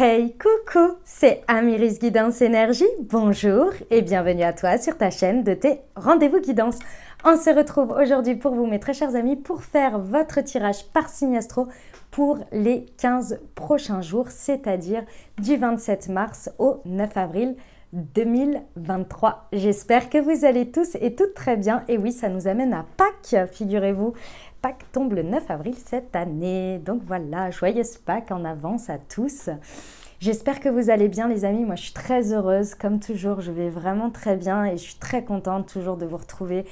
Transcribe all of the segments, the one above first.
Hey, coucou, c'est Amiris Guidance Énergie. Bonjour et bienvenue à toi sur ta chaîne de tes rendez-vous guidance. On se retrouve aujourd'hui pour vous, mes très chers amis, pour faire votre tirage par signe astro pour les 15 prochains jours, c'est-à-dire du 27 mars au 9 avril 2023. J'espère que vous allez tous et toutes très bien. Et oui, ça nous amène à Pâques, figurez-vous. Pâques tombe le 9 avril cette année. Donc voilà, joyeuse Pâques en avance à tous. J'espère que vous allez bien les amis. Moi je suis très heureuse, comme toujours, je vais vraiment très bien et je suis très contente toujours de vous retrouver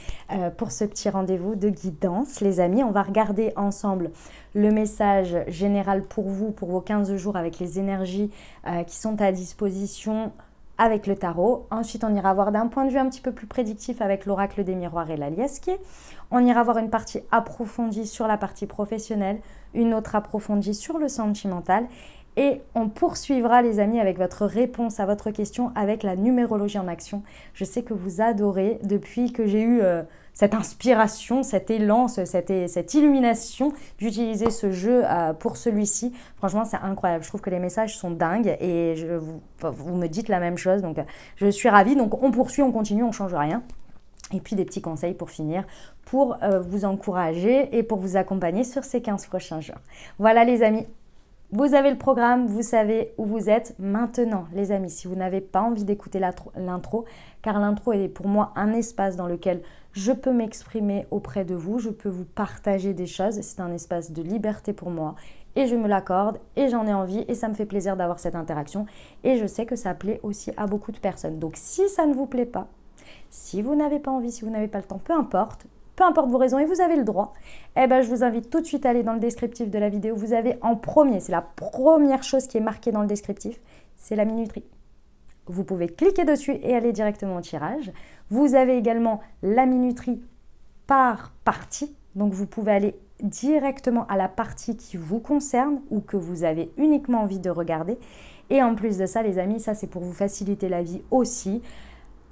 pour ce petit rendez-vous de guidance. Les amis, on va regarder ensemble le message général pour vous, pour vos 15 jours avec les énergies qui sont à disposition avec le tarot. Ensuite, on ira voir d'un point de vue un petit peu plus prédictif avec l'oracle des miroirs et l'aliasqué. On ira voir une partie approfondie sur la partie professionnelle, une autre approfondie sur le sentimental. Et on poursuivra les amis avec votre réponse à votre question avec la numérologie en action. Je sais que vous adorez depuis que j'ai eu cette inspiration, cet élan, cette illumination d'utiliser ce jeu pour celui-ci. Franchement, c'est incroyable. Je trouve que les messages sont dingues et vous me dites la même chose. Donc, je suis ravie. Donc, on poursuit, on continue, on ne change rien. Et puis, des petits conseils pour finir, pour vous encourager et pour vous accompagner sur ces 15 prochains jours. Voilà les amis. Vous avez le programme, vous savez où vous êtes. Maintenant, les amis, si vous n'avez pas envie d'écouter l'intro, car l'intro est pour moi un espace dans lequel je peux m'exprimer auprès de vous, je peux vous partager des choses. C'est un espace de liberté pour moi et je me l'accorde et j'en ai envie et ça me fait plaisir d'avoir cette interaction. Et je sais que ça plaît aussi à beaucoup de personnes. Donc, si ça ne vous plaît pas, si vous n'avez pas envie, si vous n'avez pas le temps, peu importe vos raisons et vous avez le droit, eh ben, je vous invite tout de suite à aller dans le descriptif de la vidéo. Vous avez en premier, c'est la première chose qui est marquée dans le descriptif, c'est la minuterie. Vous pouvez cliquer dessus et aller directement au tirage. Vous avez également la minuterie par partie, donc vous pouvez aller directement à la partie qui vous concerne ou que vous avez uniquement envie de regarder. Et en plus de ça, les amis, ça c'est pour vous faciliter la vie aussi,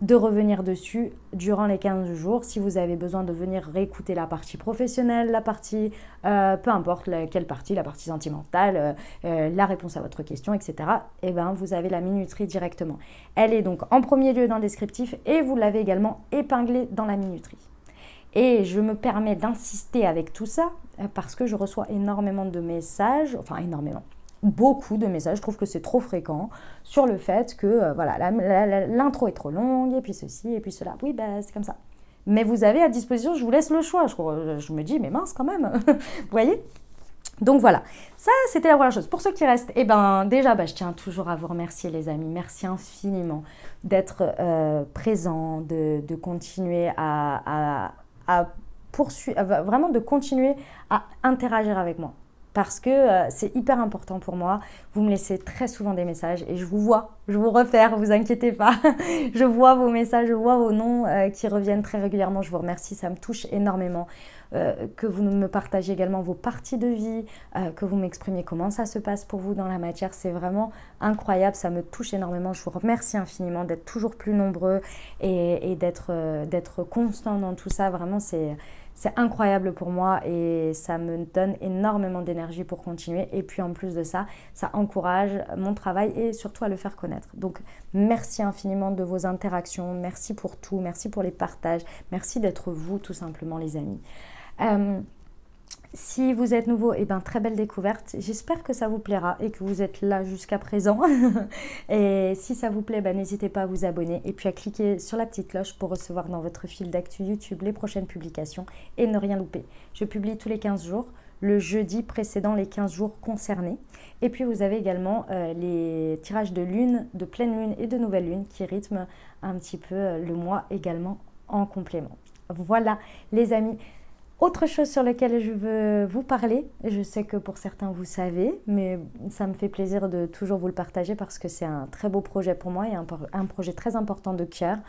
de revenir dessus durant les 15 jours. Si vous avez besoin de venir réécouter la partie professionnelle, la partie, peu importe quelle partie, la partie sentimentale, la réponse à votre question, etc., eh ben, vous avez la minuterie directement. Elle est donc en premier lieu dans le descriptif et vous l'avez également épinglée dans la minuterie. Et je me permets d'insister avec tout ça parce que je reçois énormément de messages, enfin énormément, beaucoup de messages, je trouve que c'est trop fréquent, sur le fait que voilà, l'intro est trop longue, et puis ceci, et puis cela. Oui, ben, c'est comme ça. Mais vous avez à disposition, je vous laisse le choix. Je me dis, mais mince quand même, vous voyez? Donc voilà, ça c'était la première chose. Pour ceux qui restent, eh ben, déjà, je tiens toujours à vous remercier les amis. Merci infiniment d'être présents, de continuer à poursuivre, vraiment de continuer à interagir avec moi. Parce que c'est hyper important pour moi. Vous me laissez très souvent des messages et je vous vois, je vous repère, vous inquiétez pas. Je vois vos messages, je vois vos noms qui reviennent très régulièrement. Je vous remercie, ça me touche énormément. Que vous me partagez également vos parties de vie, que vous m'exprimiez comment ça se passe pour vous dans la matière. C'est vraiment incroyable, ça me touche énormément. Je vous remercie infiniment d'être toujours plus nombreux et d'être constant dans tout ça. Vraiment, c'est incroyable pour moi et ça me donne énormément d'énergie pour continuer. Et puis en plus de ça, ça encourage mon travail et surtout à le faire connaître. Donc merci infiniment de vos interactions, merci pour tout, merci pour les partages, merci d'être vous tout simplement les amis. Si vous êtes nouveau, eh ben, très belle découverte. J'espère que ça vous plaira et que vous êtes là jusqu'à présent. Et si ça vous plaît, n'hésitez pas à vous abonner et puis à cliquer sur la petite cloche pour recevoir dans votre fil d'actu YouTube les prochaines publications et ne rien louper. Je publie tous les 15 jours, le jeudi précédant les 15 jours concernés. Et puis vous avez également les tirages de lune, de pleine lune et de nouvelle lune qui rythment un petit peu le mois également en complément. Voilà les amis. Autre chose sur laquelle je veux vous parler, je sais que pour certains vous savez, mais ça me fait plaisir de toujours vous le partager parce que c'est un très beau projet pour moi et un projet très important de cœur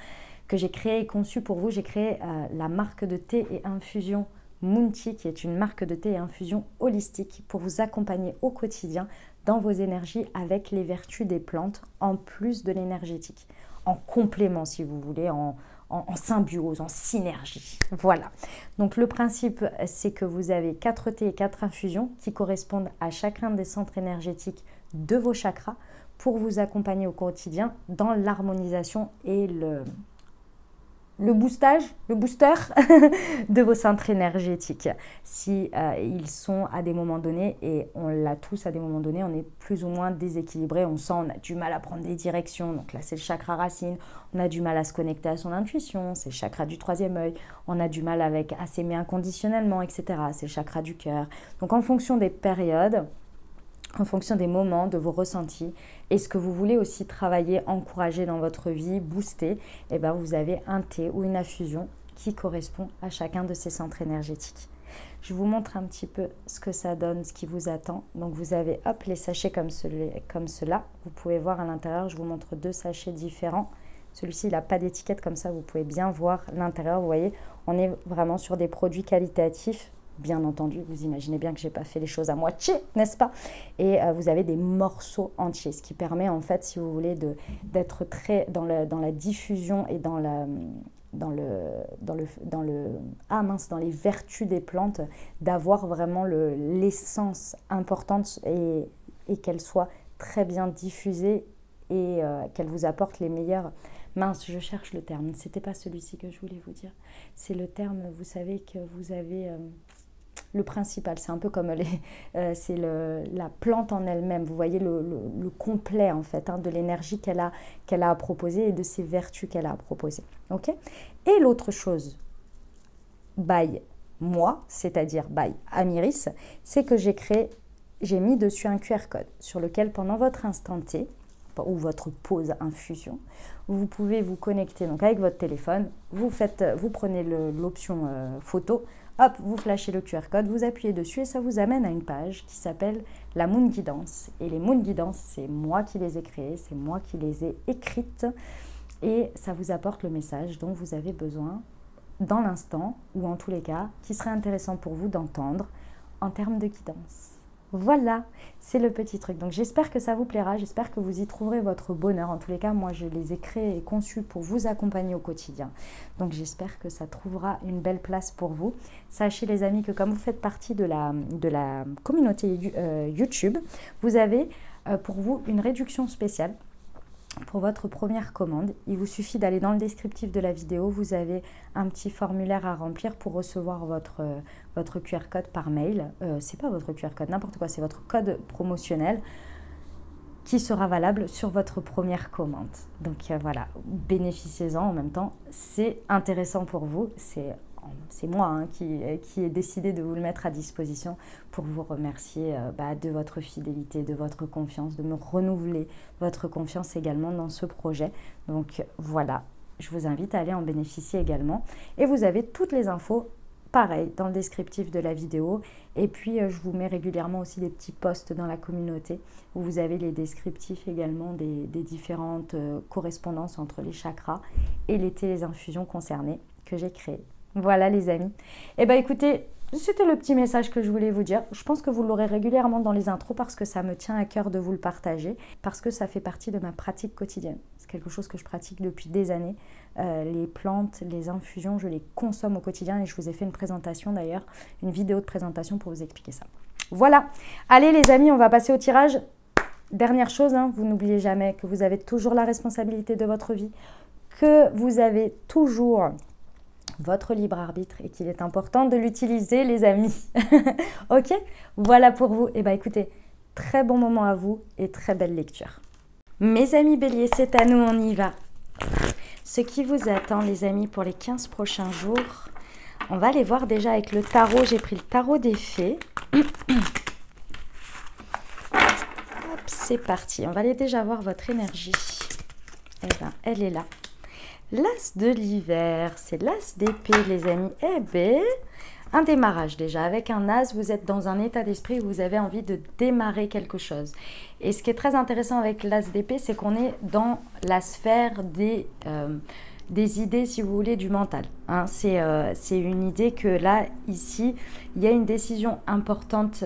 que j'ai créé et conçu pour vous. J'ai créé la marque de thé et infusion Moonti, qui est une marque de thé et infusion holistique pour vous accompagner au quotidien dans vos énergies avec les vertus des plantes en plus de l'énergétique, en complément si vous voulez, en symbiose, en synergie. Voilà. Donc le principe, c'est que vous avez 4 thés et 4 infusions qui correspondent à chacun des centres énergétiques de vos chakras pour vous accompagner au quotidien dans l'harmonisation et le booster de vos centres énergétiques. Si ils sont à des moments donnés, et on l'a tous à des moments donnés, on est plus ou moins déséquilibré, on sent, on a du mal à prendre des directions, donc là c'est le chakra racine, on a du mal à se connecter à son intuition, c'est le chakra du troisième œil, on a du mal à s'aimer inconditionnellement, etc. C'est le chakra du cœur. Donc en fonction des périodes, en fonction des moments, de vos ressentis, et ce que vous voulez aussi travailler, encourager dans votre vie, booster, et ben vous avez un thé ou une infusion qui correspond à chacun de ces centres énergétiques. Je vous montre un petit peu ce que ça donne, ce qui vous attend. Donc vous avez hop, les sachets comme cela. Vous pouvez voir à l'intérieur, je vous montre 2 sachets différents. Celui-ci, il n'a pas d'étiquette comme ça, vous pouvez bien voir l'intérieur. Vous voyez, on est vraiment sur des produits qualitatifs. Bien entendu, vous imaginez bien que je n'ai pas fait les choses à moitié, n'est-ce pas? Et vous avez des morceaux entiers, ce qui permet en fait, si vous voulez, d'être très dans la diffusion et dans les vertus des plantes, d'avoir vraiment l'essence importante et qu'elle soit très bien diffusée et qu'elle vous apporte les meilleurs. Mince, je cherche le terme. C'était pas celui-ci que je voulais vous dire. C'est le terme, vous savez que vous avez le principal. C'est un peu comme c'est la plante en elle-même. Vous voyez le complet en fait de l'énergie qu'elle a à proposer et de ses vertus qu'elle a à proposer. Ok. Et l'autre chose, by moi, c'est-à-dire by Amiris, c'est que j'ai mis dessus un QR code sur lequel pendant votre instant T ou votre pause infusion, vous pouvez vous connecter donc avec votre téléphone, vous prenez l'option photo, hop, vous flashez le QR code, vous appuyez dessus et ça vous amène à une page qui s'appelle la Moon Guidance. Et les Moon Guidance, c'est moi qui les ai créées, c'est moi qui les ai écrites et ça vous apporte le message dont vous avez besoin dans l'instant ou en tous les cas qui serait intéressant pour vous d'entendre en termes de guidance. Voilà, c'est le petit truc. Donc j'espère que ça vous plaira, j'espère que vous y trouverez votre bonheur. En tous les cas, moi je les ai créés et conçus pour vous accompagner au quotidien. Donc j'espère que ça trouvera une belle place pour vous. Sachez les amis que comme vous faites partie de la communauté YouTube, vous avez pour vous une réduction spéciale. Pour votre première commande, il vous suffit d'aller dans le descriptif de la vidéo. Vous avez un petit formulaire à remplir pour recevoir votre QR code par mail. C'est pas votre QR code, n'importe quoi, c'est votre code promotionnel qui sera valable sur votre première commande. Donc voilà, bénéficiez-en en même temps. C'est intéressant pour vous. C'est moi qui ai décidé de vous le mettre à disposition pour vous remercier de votre fidélité, de votre confiance, de me renouveler votre confiance également dans ce projet. Donc voilà, je vous invite à aller en bénéficier également. Et vous avez toutes les infos, pareil, dans le descriptif de la vidéo. Et puis, je vous mets régulièrement aussi des petits posts dans la communauté où vous avez les descriptifs également des différentes correspondances entre les chakras et les infusions concernées que j'ai créées. Voilà les amis. Eh bien écoutez, c'était le petit message que je voulais vous dire. Je pense que vous l'aurez régulièrement dans les intros parce que ça me tient à cœur de vous le partager, parce que ça fait partie de ma pratique quotidienne. C'est quelque chose que je pratique depuis des années. Les plantes, les infusions, je les consomme au quotidien et je vous ai fait une présentation d'ailleurs, une vidéo de présentation pour vous expliquer ça. Voilà. Allez les amis, on va passer au tirage. Dernière chose, vous n'oubliez jamais que vous avez toujours la responsabilité de votre vie, que vous avez toujours votre libre arbitre et qu'il est important de l'utiliser les amis. Ok, voilà pour vous. Et écoutez, très bon moment à vous et très belle lecture. Mes amis béliers, c'est à nous, on y va. Ce qui vous attend les amis pour les 15 prochains jours, on va aller voir déjà avec le tarot. J'ai pris le tarot des fées. Hop, c'est parti, on va aller déjà voir votre énergie. Eh bien, elle est là. L'as de l'hiver, c'est l'as d'épée les amis. Eh bien, un démarrage déjà. Avec un as, vous êtes dans un état d'esprit où vous avez envie de démarrer quelque chose. Et ce qui est très intéressant avec l'as d'épée, c'est qu'on est dans la sphère des idées, si vous voulez, du mental. C'est une idée que là, ici, il y a une décision importante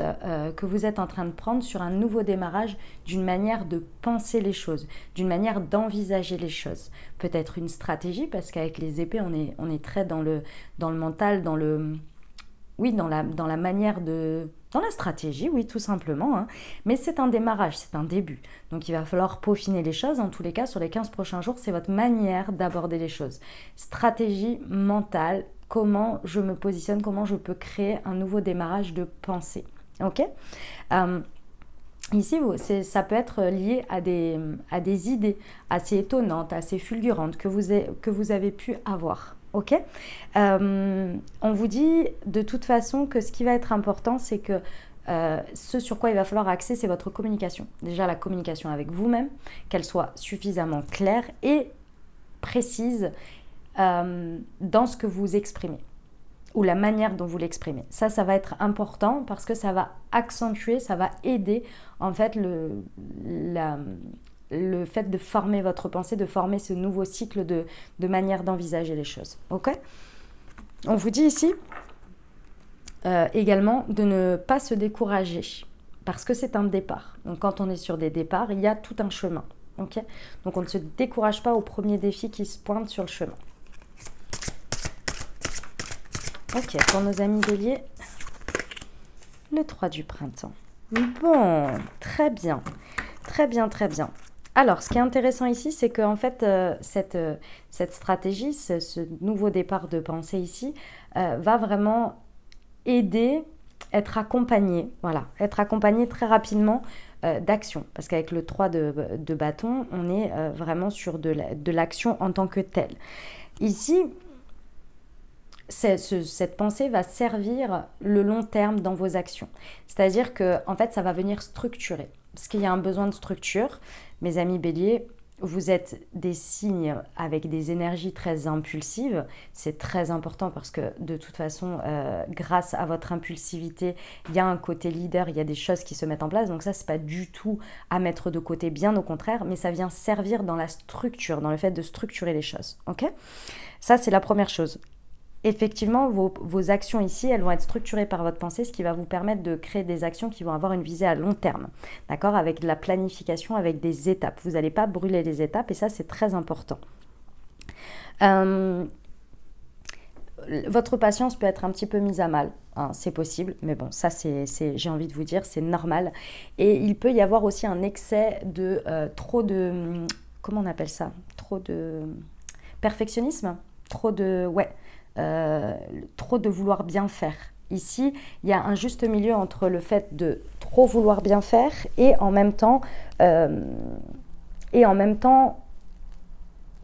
que vous êtes en train de prendre sur un nouveau démarrage d'une manière de penser les choses, d'une manière d'envisager les choses. Peut-être une stratégie, parce qu'avec les épées, on est très dans le mental, dans la manière de Dans la stratégie, oui, tout simplement, hein. Mais c'est un démarrage, c'est un début. Donc il va falloir peaufiner les choses. En tous les cas, sur les 15 prochains jours, c'est votre manière d'aborder les choses. Stratégie mentale, comment je me positionne, comment je peux créer un nouveau démarrage de pensée. Ok. Ici, ça peut être lié à des idées assez étonnantes, assez fulgurantes que vous avez pu avoir. Ok. On vous dit de toute façon que ce qui va être important, c'est que ce sur quoi il va falloir axer, c'est votre communication. Déjà, la communication avec vous-même, qu'elle soit suffisamment claire et précise dans ce que vous exprimez ou la manière dont vous l'exprimez. Ça va être important parce que ça va accentuer, ça va aider en fait le fait de former votre pensée, de former ce nouveau cycle de manière d'envisager les choses. Ok. On vous dit ici également de ne pas se décourager parce que c'est un départ. Donc quand on est sur des départs, il y a tout un chemin. Ok. Donc on ne se décourage pas au premier défi qui se pointe sur le chemin. Ok, pour nos amis béliers, le 3 du printemps. Bon, très bien, très bien, très bien. Alors, ce qui est intéressant ici, c'est qu'en fait, cette stratégie, ce nouveau départ de pensée ici, va vraiment aider, être accompagné, voilà, être accompagné très rapidement d'action. Parce qu'avec le 3 de bâton, on est vraiment sur de l'action en tant que telle. Ici, cette pensée va servir le long terme dans vos actions. C'est-à-dire que en fait, ça va venir structurer. Parce qu'il y a un besoin de structure. Mes amis béliers, vous êtes des signes avec des énergies très impulsives. C'est très important parce que de toute façon, grâce à votre impulsivité, il y a un côté leader, il y a des choses qui se mettent en place. Donc ça, c'est pas du tout à mettre de côté, bien au contraire, mais ça vient servir dans la structure, dans le fait de structurer les choses. Ok ? Ça, c'est la première chose. Effectivement, vos actions ici, elles vont être structurées par votre pensée, ce qui va vous permettre de créer des actions qui vont avoir une visée à long terme, d'accord, avec de la planification, avec des étapes. Vous n'allez pas brûler les étapes et ça, c'est très important. Votre patience peut être un petit peu mise à mal, hein, c'est possible, mais bon, ça, j'ai envie de vous dire, c'est normal. Et il peut y avoir aussi un excès de trop de... Comment on appelle ça? Trop de perfectionnisme? Trop de... Ouais. Trop de vouloir bien faire. Ici, il y a un juste milieu entre le fait de trop vouloir bien faire et en même temps,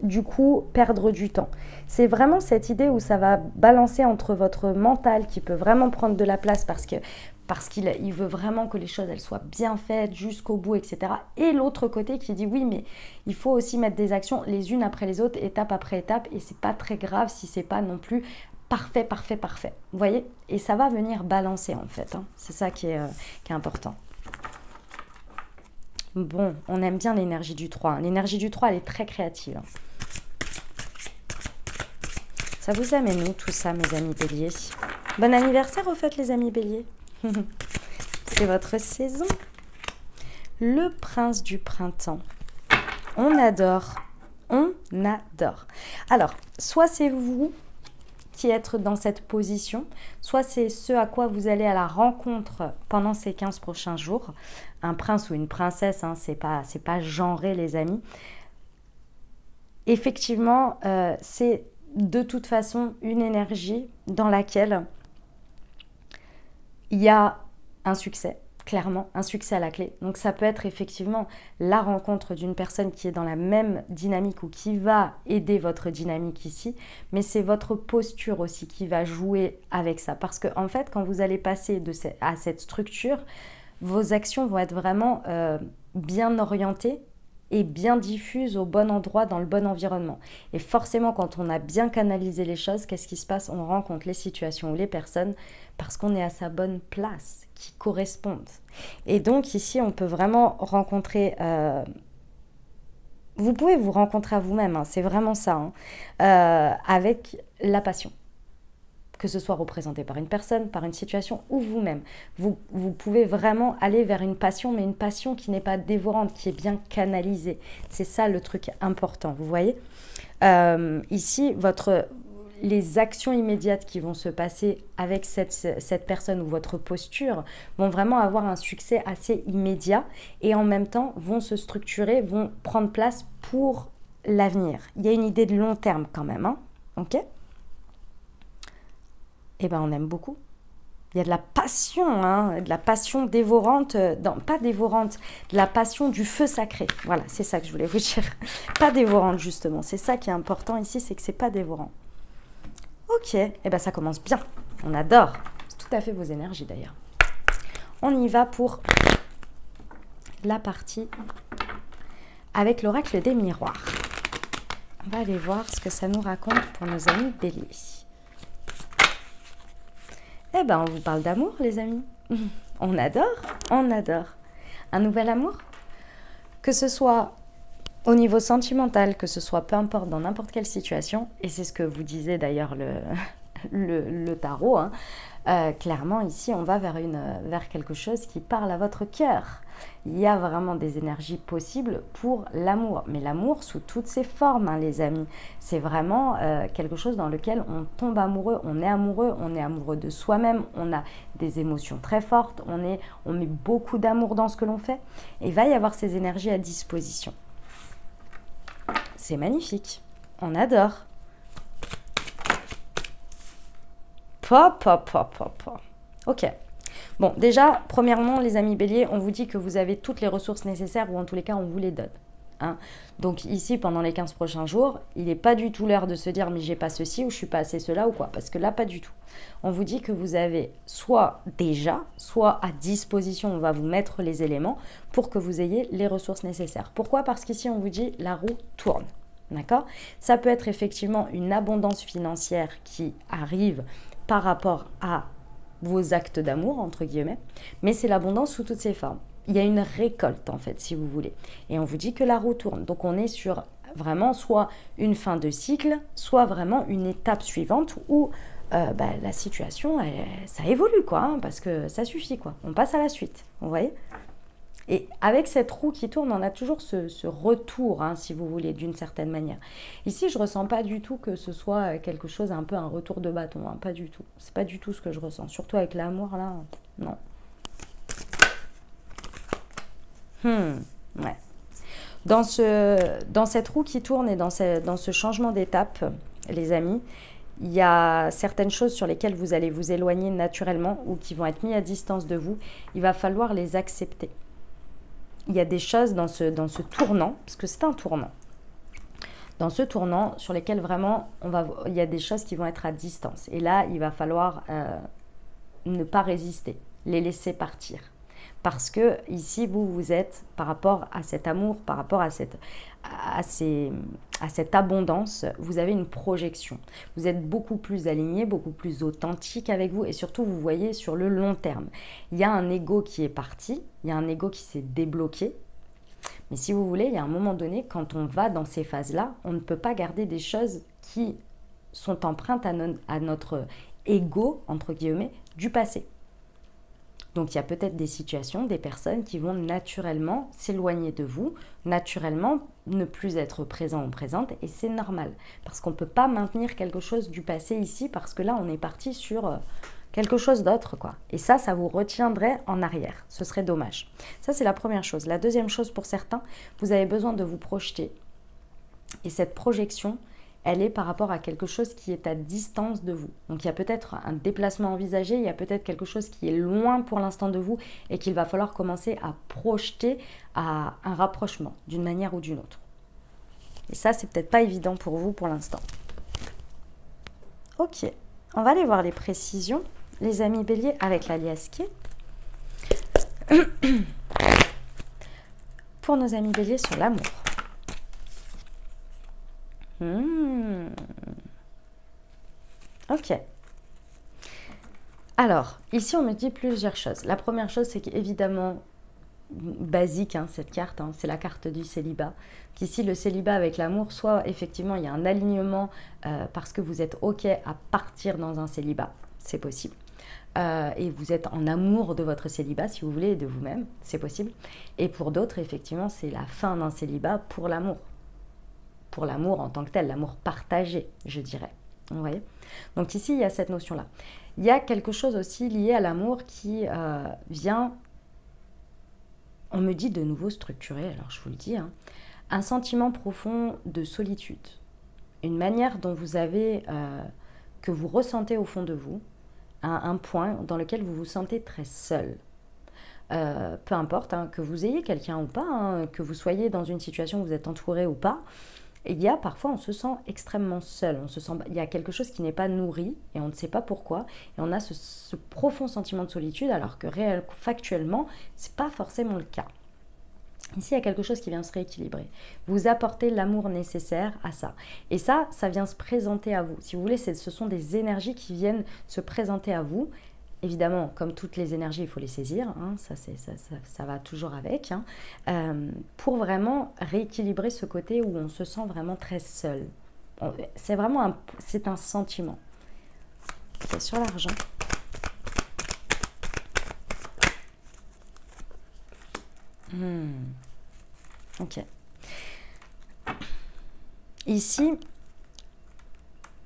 du coup, perdre du temps. C'est vraiment cette idée où ça va balancer entre votre mental qui peut vraiment prendre de la place parce qu'il veut vraiment que les choses elles soient bien faites jusqu'au bout, etc. Et l'autre côté qui dit oui, mais il faut aussi mettre des actions les unes après les autres, étape après étape, et c'est pas très grave si c'est pas non plus parfait, parfait, parfait. Vous voyez? Et ça va venir balancer en fait, hein. C'est ça qui est important. Bon, on aime bien l'énergie du 3. Hein. L'énergie du 3, elle est très créative. Hein. Ça vous amène où tout ça, mes amis béliers? Bon anniversaire au fait, les amis béliers. C'est votre saison. Le prince du printemps. On adore. On adore. Alors, soit c'est vous qui êtes dans cette position, soit c'est ce à quoi vous allez à la rencontre pendant ces 15 prochains jours. Un prince ou une princesse, hein, c'est pas genré, les amis. Effectivement, c'est de toute façon une énergie dans laquelle il y a un succès, clairement, un succès à la clé. Donc ça peut être effectivement la rencontre d'une personne qui est dans la même dynamique ou qui va aider votre dynamique ici, mais c'est votre posture aussi qui va jouer avec ça. Parce que en fait, quand vous allez passer à cette structure, vos actions vont être vraiment bien orientées et bien diffuses au bon endroit, dans le bon environnement. Et forcément, quand on a bien canalisé les choses, qu'est-ce qui se passe? On rencontre les situations ou les personnes parce qu'on est à sa bonne place, qui correspondent. Et donc ici, on peut vraiment rencontrer... vous pouvez vous rencontrer à vous-même, hein, c'est vraiment ça, hein, avec la passion. Que ce soit représenté par une personne, par une situation ou vous-même. Vous pouvez vraiment aller vers une passion, mais une passion qui n'est pas dévorante, qui est bien canalisée. C'est ça le truc important, vous voyez. Ici, les actions immédiates qui vont se passer avec cette personne ou votre posture vont vraiment avoir un succès assez immédiat et en même temps vont se structurer, vont prendre place pour l'avenir. Il y a une idée de long terme quand même, hein, ok? Eh bien, on aime beaucoup. Il y a de la passion, hein, de la passion dévorante, pas dévorante, de la passion du feu sacré. Voilà, c'est ça que je voulais vous dire. Pas dévorante, justement. C'est ça qui est important ici, c'est que c'est pas dévorant. Ok, eh bien ça commence bien. On adore. C'est tout à fait vos énergies d'ailleurs. On y va pour la partie avec l'oracle des miroirs. On va aller voir ce que ça nous raconte pour nos amis béliers. Eh bien, on vous parle d'amour, les amis. On adore, on adore. Un nouvel amour, que ce soit au niveau sentimental, que ce soit peu importe dans n'importe quelle situation, et c'est ce que vous disait d'ailleurs le tarot, hein. Clairement ici on va vers quelque chose qui parle à votre cœur. Il y a vraiment des énergies possibles pour l'amour, mais l'amour sous toutes ses formes, hein, les amis. C'est vraiment quelque chose dans lequel on tombe amoureux, on est amoureux de soi-même, on a des émotions très fortes, on met beaucoup d'amour dans ce que l'on fait, et il va y avoir ces énergies à disposition. C'est magnifique, on adore. Ok. Bon, déjà, premièrement, les amis béliers, on vous dit que vous avez toutes les ressources nécessaires, ou en tous les cas, on vous les donne. Hein. Donc ici, pendant les 15 prochains jours, il n'est pas du tout l'heure de se dire « mais j'ai pas ceci » ou « je suis pas assez cela » ou quoi. Parce que là, pas du tout. On vous dit que vous avez soit déjà, soit à disposition, on va vous mettre les éléments pour que vous ayez les ressources nécessaires. Pourquoi? Parce qu'ici, on vous dit « la roue tourne ». D'accord? Ça peut être effectivement une abondance financière qui arrive par rapport à vos actes d'amour, entre guillemets, mais c'est l'abondance sous toutes ses formes. Il y a une récolte, en fait, si vous voulez. Et on vous dit que la roue tourne. Donc, on est sur vraiment soit une fin de cycle, soit vraiment une étape suivante où la situation, ça évolue, quoi, hein, parce que ça suffit, quoi. On passe à la suite, vous voyez? Et avec cette roue qui tourne, on a toujours ce retour, hein, si vous voulez, d'une certaine manière. Ici, je ne ressens pas du tout que ce soit quelque chose, un peu un retour de bâton, hein, pas du tout. C'est pas du tout ce que je ressens, surtout avec l'amour, là, non. Ouais. Dans cette roue qui tourne et dans ce changement d'étape, les amis, il y a certaines choses sur lesquelles vous allez vous éloigner naturellement ou qui vont être mises à distance de vous. Il va falloir les accepter. Il y a des choses dans ce tournant, parce que c'est un tournant, dans ce tournant sur lesquels vraiment, il y a des choses qui vont être à distance. Et là, il va falloir ne pas résister, les laisser partir. Parce que ici, vous êtes, par rapport à cet amour, par rapport à cette abondance, vous avez une projection. Vous êtes beaucoup plus aligné, beaucoup plus authentique avec vous et surtout, vous voyez sur le long terme. Il y a un ego qui est parti, il y a un ego qui s'est débloqué. Mais si vous voulez, il y a un moment donné, quand on va dans ces phases-là, on ne peut pas garder des choses qui sont empreintes à notre ego, entre guillemets, du passé. Donc, il y a peut-être des situations, des personnes qui vont naturellement s'éloigner de vous, naturellement ne plus être présent ou présente, et c'est normal. Parce qu'on ne peut pas maintenir quelque chose du passé ici, parce que là, on est parti sur quelque chose d'autre, quoi. Et ça vous retiendrait en arrière. Ce serait dommage. Ça, c'est la première chose. La deuxième chose, pour certains, vous avez besoin de vous projeter. Et cette projection, elle est par rapport à quelque chose qui est à distance de vous. Donc, il y a peut-être un déplacement envisagé, il y a peut-être quelque chose qui est loin pour l'instant de vous et qu'il va falloir commencer à projeter à un rapprochement d'une manière ou d'une autre. Et ça, c'est peut-être pas évident pour vous pour l'instant. Ok, on va aller voir les précisions, les amis béliers, avec l'alias qui est pour nos amis béliers sur l'amour. Ok. Alors, ici, on me dit plusieurs choses. La première chose, c'est qu'évidemment, basique, hein, cette carte, hein, c'est la carte du célibat. Qu'ici, le célibat avec l'amour, soit effectivement, il y a un alignement parce que vous êtes OK à partir dans un célibat, c'est possible. Et vous êtes en amour de votre célibat, si vous voulez, et de vous-même, c'est possible. Et pour d'autres, effectivement, c'est la fin d'un célibat pour l'amour. Pour l'amour en tant que tel, l'amour partagé, je dirais. Vous voyez? Donc ici, il y a cette notion-là. Il y a quelque chose aussi lié à l'amour qui vient, on me dit de nouveau structuré, alors je vous le dis, hein, un sentiment profond de solitude. Une manière dont vous avez, que vous ressentez au fond de vous, un point dans lequel vous vous sentez très seul. Peu importe, hein, que vous ayez quelqu'un ou pas, hein, que vous soyez dans une situation où vous êtes entouré ou pas, il y a parfois, on se sent extrêmement seul, il y a quelque chose qui n'est pas nourri et on ne sait pas pourquoi, et on a ce profond sentiment de solitude alors que factuellement, ce n'est pas forcément le cas. Ici, il y a quelque chose qui vient se rééquilibrer. Vous apportez l'amour nécessaire à ça. Et ça vient se présenter à vous. Si vous voulez, ce sont des énergies qui viennent se présenter à vous. Évidemment, comme toutes les énergies, il faut les saisir. Hein, ça va toujours avec. Hein, pour vraiment rééquilibrer ce côté où on se sent vraiment très seul. C'est vraiment c'est un sentiment. C'est sur l'argent. Ok. Ici,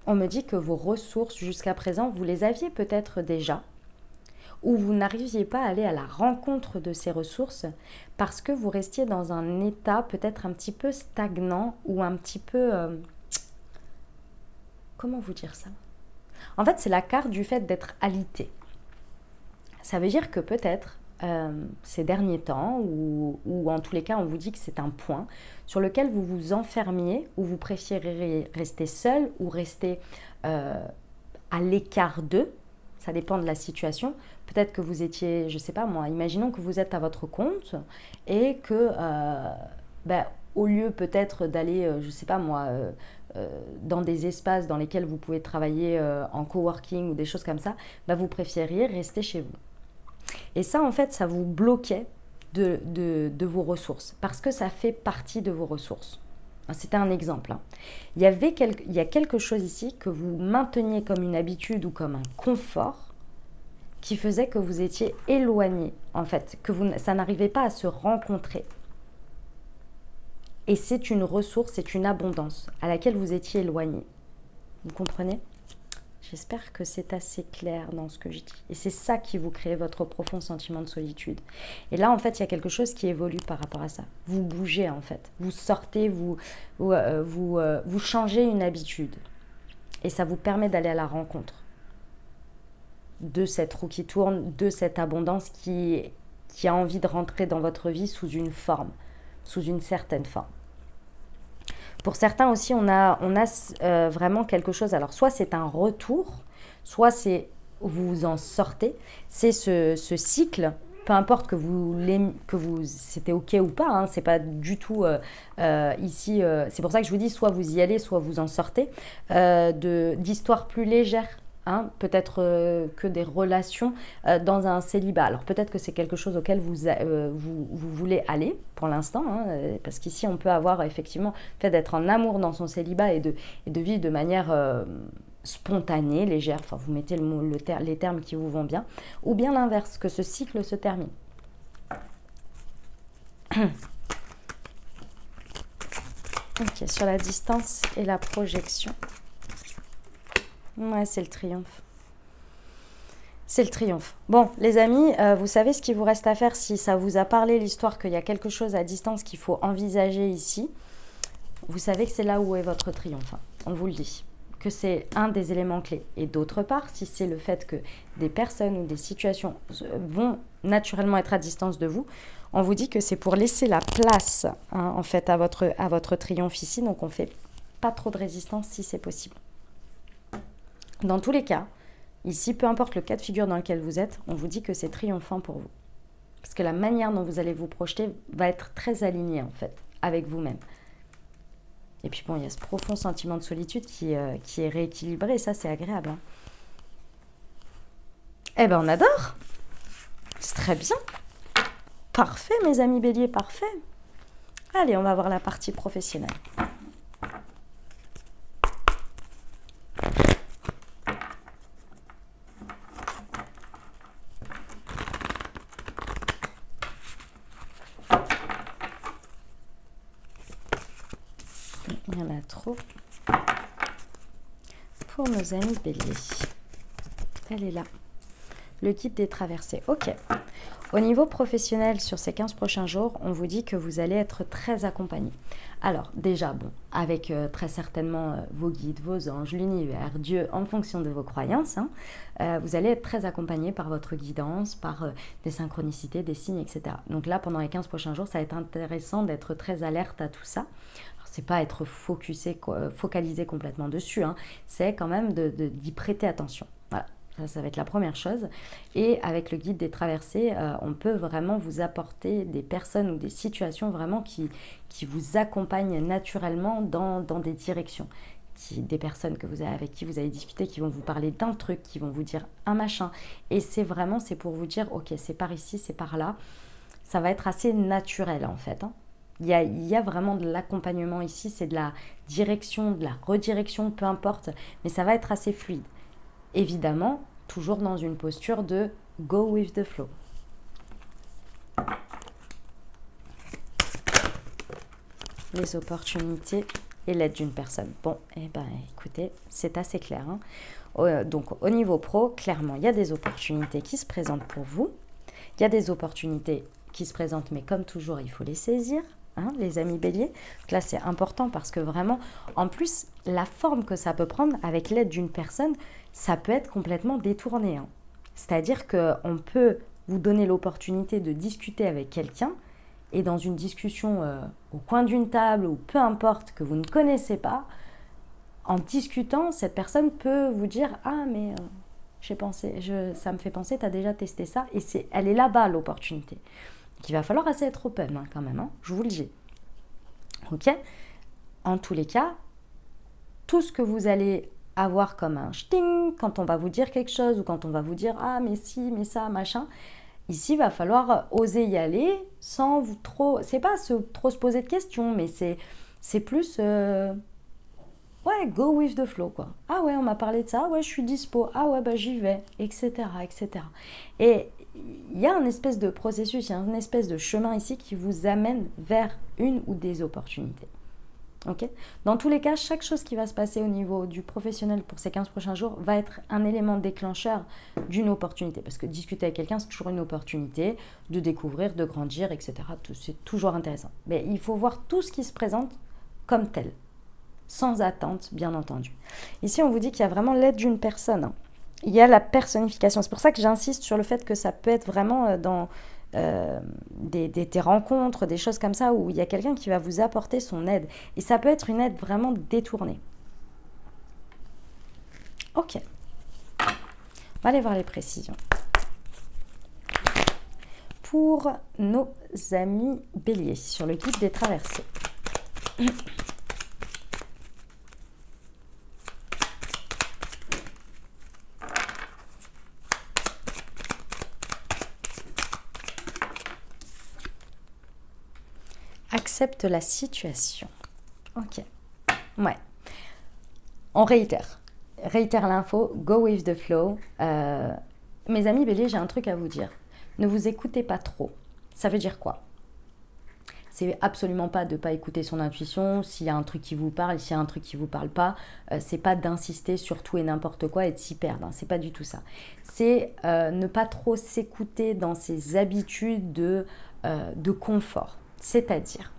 on me dit que vos ressources jusqu'à présent, vous les aviez peut-être déjà, ou vous n'arriviez pas à aller à la rencontre de ces ressources parce que vous restiez dans un état peut-être un petit peu stagnant ou un petit peu... comment vous dire ça? En fait, c'est la carte du fait d'être alité. Ça veut dire que peut-être ces derniers temps, ou en tous les cas, on vous dit que c'est un point sur lequel vous vous enfermiez, ou vous préférez rester seul, ou rester à l'écart d'eux. Ça dépend de la situation. Peut-être que vous étiez, je ne sais pas moi, imaginons que vous êtes à votre compte et que, au lieu peut-être d'aller, je ne sais pas moi, dans des espaces dans lesquels vous pouvez travailler en coworking ou des choses comme ça, vous préfériez rester chez vous. Et ça, en fait, ça vous bloquait de vos ressources parce que ça fait partie de vos ressources. C'était un exemple. Hein. Il y a quelque chose ici que vous mainteniez comme une habitude ou comme un confort qui faisait que vous étiez éloigné, en fait, que ça n'arrivait pas à se rencontrer. Et c'est une ressource, c'est une abondance à laquelle vous étiez éloigné. Vous comprenez ? J'espère que c'est assez clair dans ce que je dis. Et c'est ça qui vous crée votre profond sentiment de solitude. Et là, en fait, il y a quelque chose qui évolue par rapport à ça. Vous bougez, en fait. Vous sortez, vous changez une habitude. Et ça vous permet d'aller à la rencontre de cette roue qui tourne, de cette abondance qui a envie de rentrer dans votre vie sous une forme, sous une certaine forme. Pour certains aussi, on a vraiment quelque chose. Alors, soit c'est un retour, soit c'est vous en sortez. C'est ce cycle, peu importe que c'était ok ou pas. Hein, c'est pas du tout ici. C'est pour ça que je vous dis, soit vous y allez, soit vous en sortez. D'histoires plus légères. Hein, peut-être que des relations dans un célibat. Alors peut-être que c'est quelque chose auquel vous voulez aller pour l'instant, hein, parce qu'ici on peut avoir effectivement le fait d'être en amour dans son célibat et de vivre de manière spontanée, légère, enfin vous mettez les termes qui vous vont bien, ou bien l'inverse, que ce cycle se termine. Ok, sur la distance et la projection. Ouais, c'est le triomphe. C'est le triomphe. Bon, les amis, vous savez ce qu'il vous reste à faire si ça vous a parlé, l'histoire qu'il y a quelque chose à distance qu'il faut envisager ici. Vous savez que c'est là où est votre triomphe. Hein. On vous le dit. Que c'est un des éléments clés. Et d'autre part, si c'est le fait que des personnes ou des situations vont naturellement être à distance de vous, on vous dit que c'est pour laisser la place, hein, en fait, à votre triomphe ici. Donc, on ne fait pas trop de résistance si c'est possible. Dans tous les cas, ici, peu importe le cas de figure dans lequel vous êtes, on vous dit que c'est triomphant pour vous. Parce que la manière dont vous allez vous projeter va être très alignée, en fait, avec vous-même. Et puis bon, il y a ce profond sentiment de solitude qui est rééquilibré, et ça, c'est agréable. Hein. Eh ben, on adore. C'est très bien. Parfait, mes amis béliers, parfait. Allez, on va voir la partie professionnelle. pour nos amis béliers. Elle est là. Le guide des traversées. Ok. Au niveau professionnel, sur ces 15 prochains jours, on vous dit que vous allez être très accompagné. Alors, déjà, bon, avec très certainement vos guides, vos anges, l'univers, Dieu, en fonction de vos croyances, hein, vous allez être très accompagné par votre guidance, par des synchronicités, des signes, etc. Donc là, pendant les 15 prochains jours, ça va être intéressant d'être très alerte à tout ça. C'est pas être focalisé complètement dessus, hein, c'est quand même d'y prêter attention. Voilà. Ça va être la première chose. Et avec le guide des traversées, on peut vraiment vous apporter des personnes ou des situations vraiment qui vous accompagnent naturellement dans des directions. Des personnes avec qui vous avez discuté, qui vont vous parler d'un truc, qui vont vous dire un machin. Et c'est pour vous dire, ok, c'est par ici, c'est par là. Ça va être assez naturel en fait, hein. Il y a vraiment de l'accompagnement ici, c'est de la direction, de la redirection, peu importe. Mais ça va être assez fluide. Évidemment, toujours dans une posture de go with the flow. Les opportunités et l'aide d'une personne. Bon, eh ben, écoutez, c'est assez clair, hein. Donc, au niveau pro, clairement, il y a des opportunités qui se présentent pour vous. Il y a des opportunités qui se présentent, mais comme toujours, il faut les saisir, hein, les amis béliers. Donc là, c'est important parce que vraiment, en plus, la forme que ça peut prendre avec l'aide d'une personne, ça peut être complètement détourné, hein. C'est-à-dire qu'on peut vous donner l'opportunité de discuter avec quelqu'un et dans une discussion au coin d'une table ou peu importe que vous ne connaissez pas, en discutant, cette personne peut vous dire « Ah, mais j'ai pensé, ça me fait penser, tu as déjà testé ça » et elle est là-bas l'opportunité. Donc il va falloir assez être open, hein, quand même, hein, je vous le dis. Ok. En tous les cas, tout ce que vous allez avoir comme un ch'ting quand on va vous dire quelque chose ou quand on va vous dire « Ah, mais si, mais ça, machin », ici, il va falloir oser y aller sans vous trop... C'est pas trop se poser de questions, mais c'est plus... ouais, go with the flow, quoi. Ah ouais, on m'a parlé de ça, ouais, je suis dispo. Ah ouais, bah j'y vais, etc., etc. Et il y a un espèce de processus, il y a un espèce de chemin ici qui vous amène vers une ou des opportunités. Ok. Dans tous les cas, chaque chose qui va se passer au niveau du professionnel pour ces 15 prochains jours va être un élément déclencheur d'une opportunité. Parce que discuter avec quelqu'un, c'est toujours une opportunité de découvrir, de grandir, etc. C'est toujours intéressant. Mais il faut voir tout ce qui se présente comme tel, sans attente, bien entendu. Ici, on vous dit qu'il y a vraiment l'aide d'une personne, hein. Il y a la personnification. C'est pour ça que j'insiste sur le fait que ça peut être vraiment dans... des rencontres, des choses comme ça où il y a quelqu'un qui va vous apporter son aide et ça peut être une aide vraiment détournée. Ok, on va aller voir les précisions pour nos amis béliers sur le guide des traversées. Accepte la situation. Ok. Ouais. On réitère. Réitère l'info. Go with the flow. Mes amis béliers, j'ai un truc à vous dire. Ne vous écoutez pas trop. Ça veut dire quoi? C'est absolument pas de ne pas écouter son intuition. S'il y a un truc qui vous parle, s'il y a un truc qui vous parle pas, c'est pas d'insister sur tout et n'importe quoi et de s'y perdre, hein. C'est pas du tout ça. C'est ne pas trop s'écouter dans ses habitudes de confort. C'est-à-dire,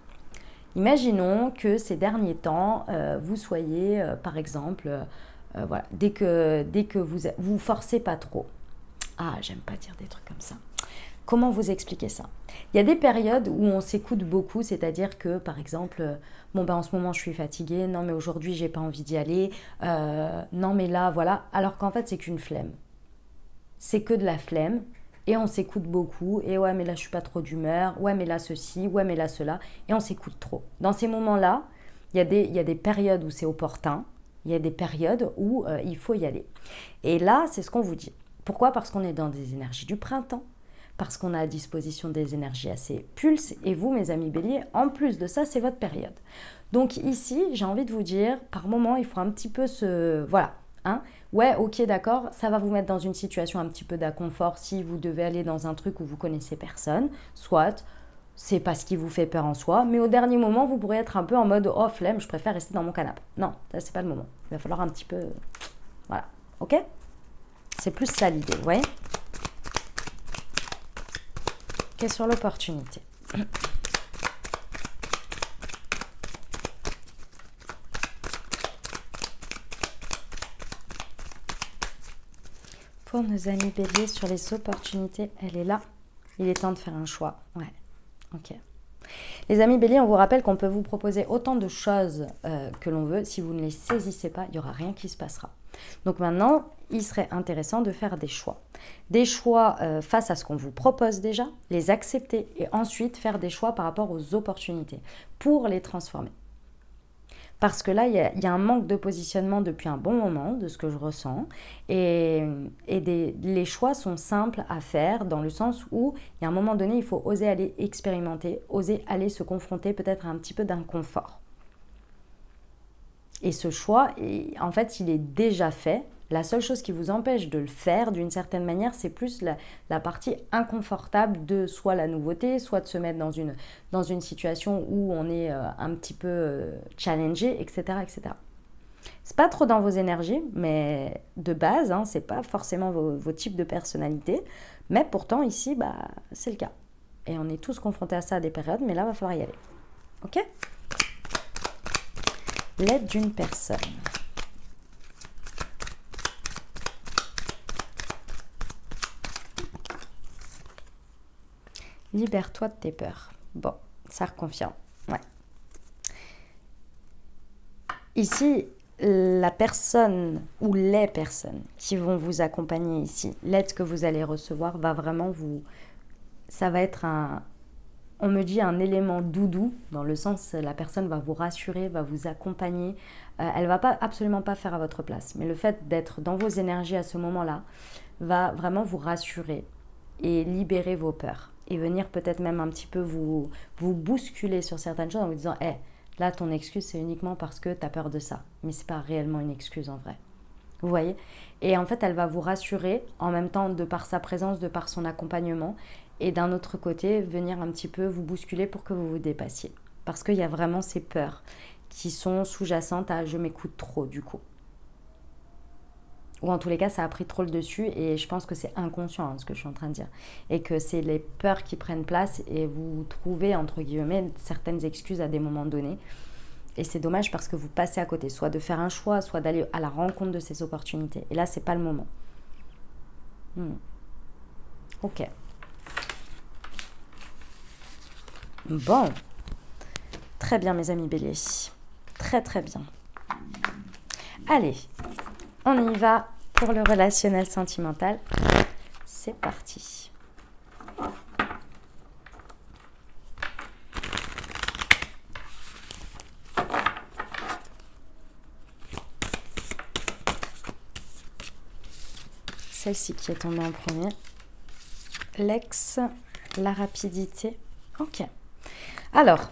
imaginons que ces derniers temps, vous soyez, par exemple, voilà, dès que vous forcez pas trop. Ah, j'aime pas dire des trucs comme ça. Comment vous expliquer ça? Il y a des périodes où on s'écoute beaucoup, c'est-à-dire que, par exemple, bon ben en ce moment je suis fatiguée, non mais aujourd'hui j'ai pas envie d'y aller, non mais là, voilà, alors qu'en fait c'est qu'une flemme. C'est que de la flemme. Et on s'écoute beaucoup, et ouais mais là je suis pas trop d'humeur, ouais mais là ceci, ouais mais là cela, et on s'écoute trop. Dans ces moments-là, il y a des périodes où c'est opportun, il y a des périodes où il faut y aller. Et là, c'est ce qu'on vous dit. Pourquoi? Parce qu'on est dans des énergies du printemps, parce qu'on a à disposition des énergies assez pulses, et vous, mes amis béliers, en plus de ça, c'est votre période. Donc ici, j'ai envie de vous dire, par moment, il faut un petit peu se... Voilà, hein. Ouais, ok, d'accord, ça va vous mettre dans une situation un petit peu d'inconfort si vous devez aller dans un truc où vous connaissez personne, soit c'est pas ce qui vous fait peur en soi, mais au dernier moment, vous pourrez être un peu en mode « Oh, flemme, je préfère rester dans mon canapé ». Non, ça, c'est pas le moment. Il va falloir un petit peu Voilà, ok? C'est plus ça l'idée, vous voyez? Ok, sur l'opportunité. Pour nos amis béliers, sur les opportunités, elle est là. Il est temps de faire un choix. Ouais, ok. Les amis béliers, on vous rappelle qu'on peut vous proposer autant de choses que l'on veut. Si vous ne les saisissez pas, il n'y aura rien qui se passera. Donc maintenant, il serait intéressant de faire des choix. Des choix face à ce qu'on vous propose déjà, les accepter et ensuite faire des choix par rapport aux opportunités pour les transformer. Parce que là, il y a un manque de positionnement depuis un bon moment, de ce que je ressens. Et les choix sont simples à faire dans le sens où, il y a un moment donné, il faut oser aller expérimenter, oser aller se confronter peut-être à un petit peu d'inconfort. Et ce choix, en fait, il est déjà fait. La seule chose qui vous empêche de le faire d'une certaine manière, c'est plus la partie inconfortable de soit la nouveauté, soit de se mettre dans une situation où on est un petit peu challengé, etc. etc. C'est pas trop dans vos énergies, mais de base, hein, c'est pas forcément vos types de personnalité. Mais pourtant, ici, bah, c'est le cas. Et on est tous confrontés à ça à des périodes, mais là, il va falloir y aller. Ok ? L'aide d'une personne. Libère-toi de tes peurs. Bon, ça reconfirme. Ouais. Ici, la personne ou les personnes qui vont vous accompagner ici, l'aide que vous allez recevoir va vraiment vous... Ça va être on me dit un élément doudou, dans le sens la personne va vous rassurer, va vous accompagner. Elle ne va absolument pas faire à votre place. Mais le fait d'être dans vos énergies à ce moment-là va vraiment vous rassurer et libérer vos peurs. Et venir peut-être même un petit peu vous bousculer sur certaines choses en vous disant hey, là ton excuse c'est uniquement parce que tu as peur de ça. Mais ce n'est pas réellement une excuse en vrai. Vous voyez? Et en fait elle va vous rassurer en même temps de par sa présence, de par son accompagnement. Et d'un autre côté venir un petit peu vous bousculer pour que vous vous dépassiez. Parce qu'il y a vraiment ces peurs qui sont sous-jacentes à je m'écoute trop du coup. Ou en tous les cas, ça a pris trop le dessus et je pense que c'est inconscient hein, ce que je suis en train de dire. Et que c'est les peurs qui prennent place et vous trouvez, entre guillemets, certaines excuses à des moments donnés. Et c'est dommage parce que vous passez à côté, soit de faire un choix, soit d'aller à la rencontre de ces opportunités. Et là, c'est pas le moment. Ok. Bon. Très bien, mes amis béliers. Très, très bien. Allez. On y va pour le relationnel sentimental. C'est parti. Celle-ci qui est tombée en premier. L'ex, la rapidité. Ok. Alors,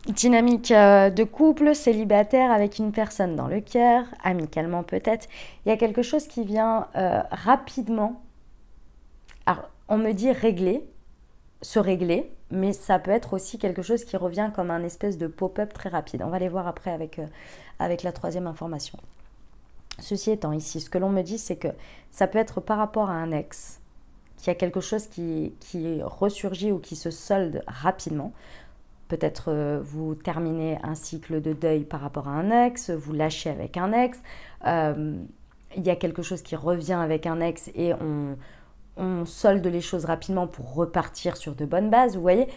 dynamique de couple, célibataire avec une personne dans le cœur, amicalement peut-être. Il y a quelque chose qui vient rapidement. Alors, on me dit se régler, mais ça peut être aussi quelque chose qui revient comme un espèce de pop-up très rapide. On va les voir après avec la troisième information. Ceci étant, ici, ce que l'on me dit, c'est que ça peut être par rapport à un ex, qu'il y a quelque chose qui ressurgit ou qui se solde rapidement. Peut-être vous terminez un cycle de deuil par rapport à un ex, vous lâchez avec un ex, il y a quelque chose qui revient avec un ex et on solde les choses rapidement pour repartir sur de bonnes bases. Vous voyez,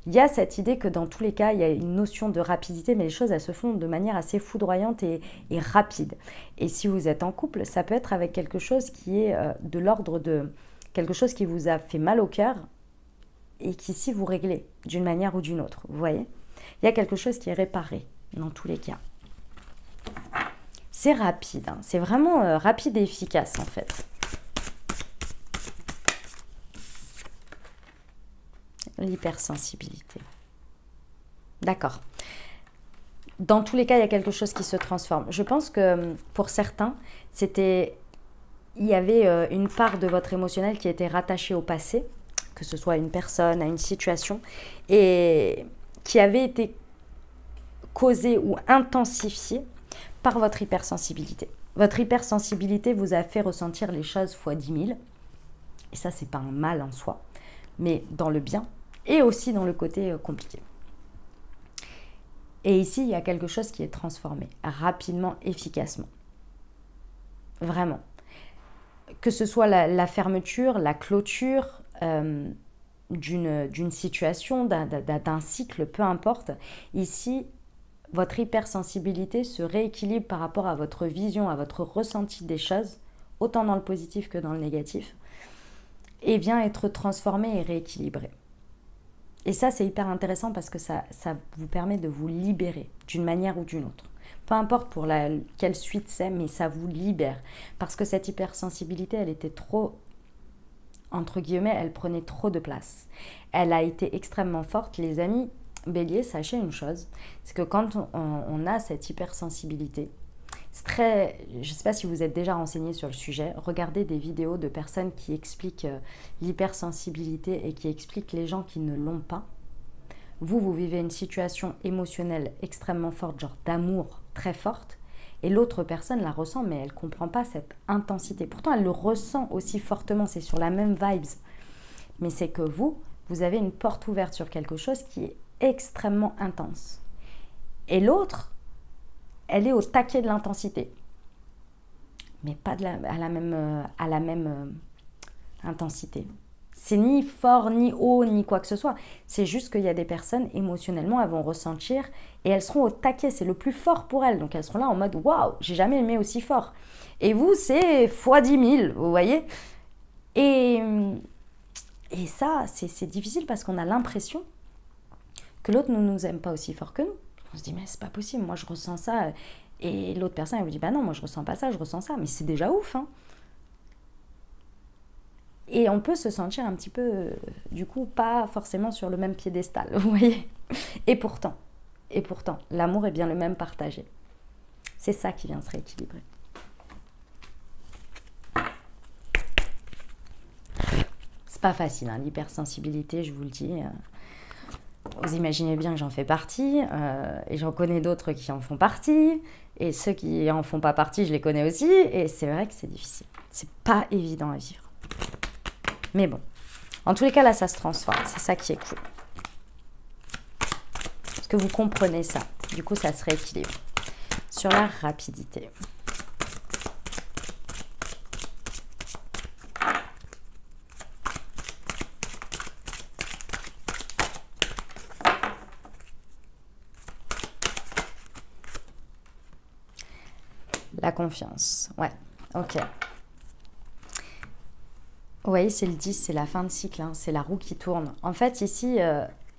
il y a cette idée que dans tous les cas, il y a une notion de rapidité, mais les choses, elles se font de manière assez foudroyante et rapide. Et si vous êtes en couple, ça peut être avec quelque chose qui est de l'ordre de quelque chose qui vous a fait mal au cœur et qu'ici vous réglez d'une manière ou d'une autre. Vous voyez, il y a quelque chose qui est réparé dans tous les cas. C'est rapide, hein. C'est vraiment rapide et efficace en fait. L'hypersensibilité. D'accord. Dans tous les cas, il y a quelque chose qui se transforme. Je pense que pour certains, il y avait une part de votre émotionnel qui était rattachée au passé, que ce soit à une personne, à une situation, et qui avait été causée ou intensifiée par votre hypersensibilité. Votre hypersensibilité vous a fait ressentir les choses fois 10 000. Et ça, c'est pas un mal en soi, mais dans le bien et aussi dans le côté compliqué. Et ici, il y a quelque chose qui est transformé rapidement, efficacement. Vraiment. Que ce soit la fermeture, la clôture d'une situation, d'un cycle, peu importe. Ici, votre hypersensibilité se rééquilibre par rapport à votre vision, à votre ressenti des choses, autant dans le positif que dans le négatif, et vient être transformé et rééquilibré. Et ça, c'est hyper intéressant parce que ça vous permet de vous libérer d'une manière ou d'une autre. Peu importe pour quelle suite c'est, mais ça vous libère. Parce que cette hypersensibilité, elle était trop, entre guillemets, elle prenait trop de place. Elle a été extrêmement forte. Les amis Bélier, sachez une chose, c'est que quand on a cette hypersensibilité, c'est très, je ne sais pas si vous êtes déjà renseigné sur le sujet, regardez des vidéos de personnes qui expliquent l'hypersensibilité et qui expliquent les gens qui ne l'ont pas. Vous vivez une situation émotionnelle extrêmement forte, genre d'amour très forte, et l'autre personne la ressent, mais elle ne comprend pas cette intensité. Pourtant, elle le ressent aussi fortement, c'est sur la même vibes. Mais c'est que vous avez une porte ouverte sur quelque chose qui est extrêmement intense. Et l'autre, elle est au taquet de l'intensité, mais pas à la même intensité. C'est ni fort, ni haut, ni quoi que ce soit. C'est juste qu'il y a des personnes, émotionnellement, elles vont ressentir et elles seront au taquet. C'est le plus fort pour elles. Donc elles seront là en mode « Waouh, j'ai jamais aimé aussi fort ». Et vous, c'est fois 10 000, vous voyez. Et ça, c'est difficile parce qu'on a l'impression que l'autre ne nous aime pas aussi fort que nous. On se dit, mais c'est pas possible, moi je ressens ça. Et l'autre personne, elle vous dit, bah non, moi je ressens pas ça, je ressens ça. Mais c'est déjà ouf, hein. Et on peut se sentir un petit peu, du coup, pas forcément sur le même piédestal, vous voyez. Et pourtant, l'amour est bien le même partagé. C'est ça qui vient se rééquilibrer. C'est pas facile, hein, l'hypersensibilité, je vous le dis. Vous imaginez bien que j'en fais partie, et j'en connais d'autres qui en font partie, et ceux qui en font pas partie, je les connais aussi, et c'est vrai que c'est difficile. C'est pas évident à vivre. Mais bon, en tous les cas, là, ça se transforme. C'est ça qui est cool. Parce que vous comprenez ça. Du coup, ça se rééquilibre. Sur la rapidité. La confiance. Ouais, ok. Vous voyez, c'est le 10, c'est la fin de cycle, hein, c'est la roue qui tourne. En fait, ici,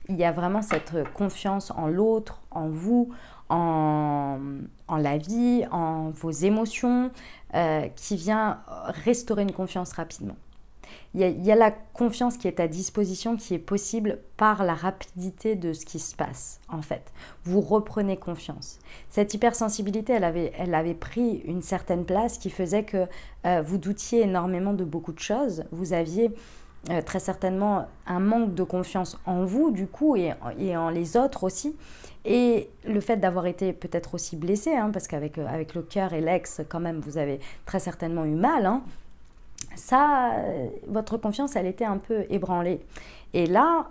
il y a vraiment cette confiance en l'autre, en vous, en la vie, en vos émotions, qui vient restaurer une confiance rapidement. Il y a la confiance qui est à disposition, qui est possible par la rapidité de ce qui se passe, en fait. Vous reprenez confiance. Cette hypersensibilité, elle avait pris une certaine place qui faisait que vous doutiez énormément de beaucoup de choses. Vous aviez très certainement un manque de confiance en vous, du coup, et en les autres aussi. Et le fait d'avoir été peut-être aussi blessé, hein, parce qu'avec le cœur et l'ex, quand même, vous avez très certainement eu mal, hein. Ça, votre confiance, elle était un peu ébranlée. Et là,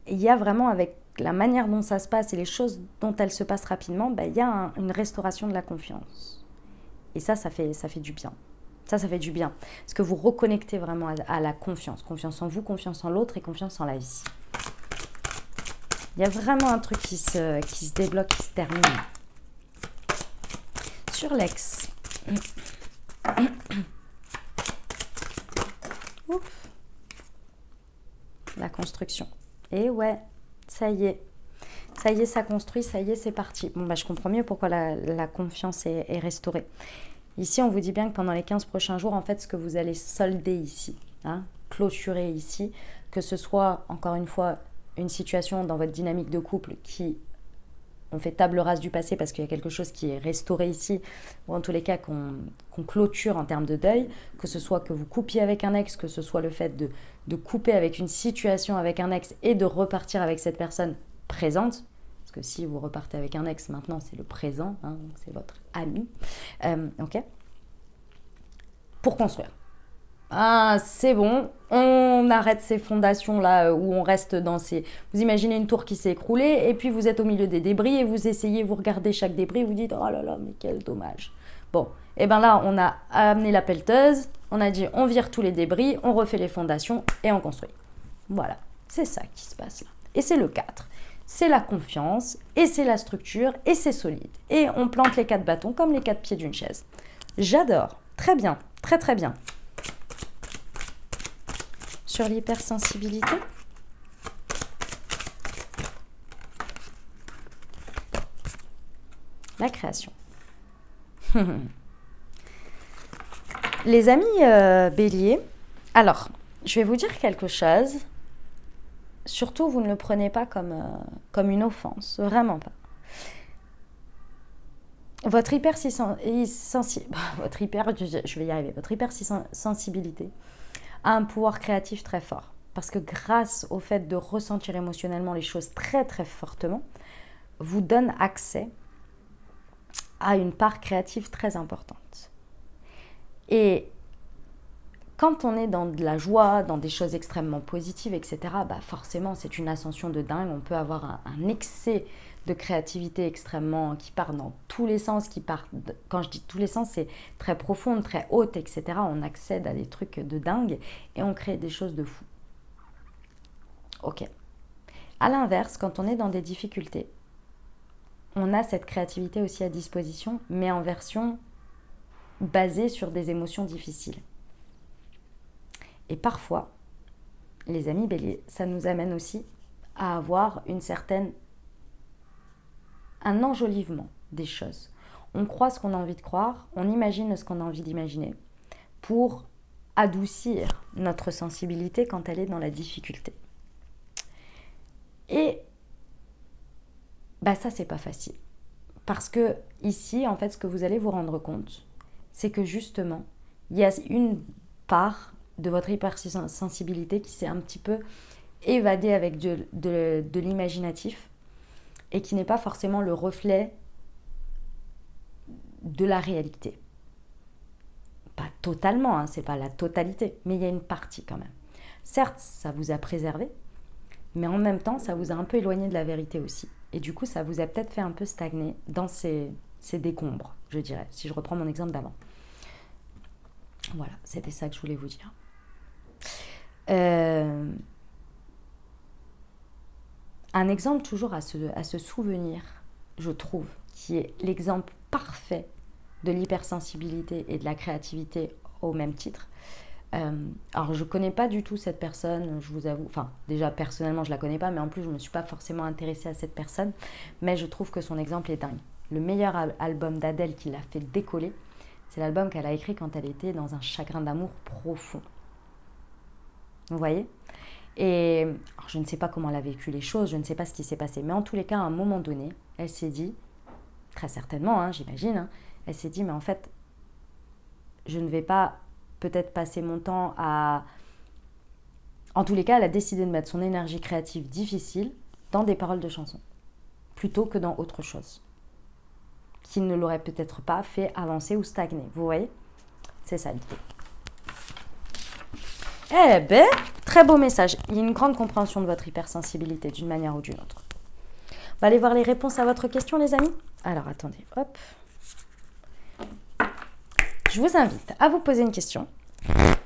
il y a vraiment, avec la manière dont ça se passe et les choses dont elles se passent rapidement, ben, il y a une restauration de la confiance. Et ça fait du bien. Ça fait du bien. Parce que vous reconnectez vraiment à la confiance. Confiance en vous, confiance en l'autre et confiance en la vie. Il y a vraiment un truc qui se débloque, qui se termine. Sur l'ex. Ouf. La construction. Et ouais, ça y est. Ça y est, ça construit, ça y est, c'est parti. Bon, bah, je comprends mieux pourquoi la confiance est restaurée. Ici, on vous dit bien que pendant les 15 prochains jours, en fait, ce que vous allez solder ici, hein, clôturer ici, que ce soit, encore une fois, une situation dans votre dynamique de couple qui... On fait table rase du passé parce qu'il y a quelque chose qui est restauré ici, ou en tous les cas qu'on clôture en termes de deuil, que ce soit que vous coupiez avec un ex, que ce soit le fait de couper avec une situation avec un ex et de repartir avec cette personne présente. parce que si vous repartez avec un ex, maintenant c'est le présent, hein, donc c'est votre ami, ok, pour construire. Ah, c'est bon, on arrête ces fondations-là où on reste dans ces... Vous imaginez une tour qui s'est écroulée et puis vous êtes au milieu des débris et vous essayez, vous regardez chaque débris, vous dites « Oh là là, mais quel dommage !» Bon, et bien là, on a amené la pelleteuse, on a dit on vire tous les débris, on refait les fondations et on construit. Voilà, c'est ça qui se passe là. Et c'est le 4. C'est la confiance, et c'est la structure, et c'est solide. Et on plante les 4 bâtons comme les 4 pieds d'une chaise. J'adore. Très bien, très très bien. Sur l'hypersensibilité, la création. Les amis béliers, alors, je vais vous dire quelque chose. Surtout, vous ne le prenez pas comme une offense, vraiment pas. Votre hypersensibilité a un pouvoir créatif très fort. Parce que grâce au fait de ressentir émotionnellement les choses très très fortement, vous donne accès à une part créative très importante. Et quand on est dans de la joie, dans des choses extrêmement positives, etc., bah forcément, c'est une ascension de dingue. On peut avoir un excès de créativité extrêmement qui part dans tous les sens, quand je dis tous les sens, c'est très profonde, très haute, etc. On accède à des trucs de dingue et on crée des choses de fou. Ok. À l'inverse, quand on est dans des difficultés, on a cette créativité aussi à disposition, mais en version basée sur des émotions difficiles. Et parfois, les amis béliers, ça nous amène aussi à avoir un enjolivement des choses. On croit ce qu'on a envie de croire, on imagine ce qu'on a envie d'imaginer pour adoucir notre sensibilité quand elle est dans la difficulté. Et bah ça, c'est pas facile. Parce que ici, en fait, ce que vous allez vous rendre compte, c'est que justement, il y a une part de votre hypersensibilité qui s'est un petit peu évadée avec de l'imaginatif et qui n'est pas forcément le reflet de la réalité. Pas totalement, hein, c'est pas la totalité, mais il y a une partie quand même. Certes, ça vous a préservé, mais en même temps, ça vous a un peu éloigné de la vérité aussi. Et du coup, ça vous a peut-être fait un peu stagner dans ces décombres, je dirais, si je reprends mon exemple d'avant. Voilà, c'était ça que je voulais vous dire. Un exemple toujours à se souvenir, je trouve, qui est l'exemple parfait de l'hypersensibilité et de la créativité au même titre. Alors, je ne connais pas du tout cette personne, je vous avoue. Enfin, déjà, personnellement, je ne la connais pas, mais en plus, je ne me suis pas forcément intéressée à cette personne. Mais je trouve que son exemple est dingue. Le meilleur album d'Adèle qui l'a fait décoller, c'est l'album qu'elle a écrit quand elle était dans un chagrin d'amour profond. Vous voyez ? Et alors, je ne sais pas comment elle a vécu les choses, je ne sais pas ce qui s'est passé. Mais en tous les cas, à un moment donné, elle s'est dit, très certainement, hein, j'imagine, hein, elle s'est dit, mais en fait, je ne vais pas peut-être passer mon temps à... En tous les cas, elle a décidé de mettre son énergie créative difficile dans des paroles de chansons, plutôt que dans autre chose, qui ne l'aurait peut-être pas fait avancer ou stagner. Vous voyez ? C'est ça l'idée. Eh ben, très beau message. Il y a une grande compréhension de votre hypersensibilité d'une manière ou d'une autre. On va aller voir les réponses à votre question, les amis. Alors, attendez, hop. Je vous invite à vous poser une question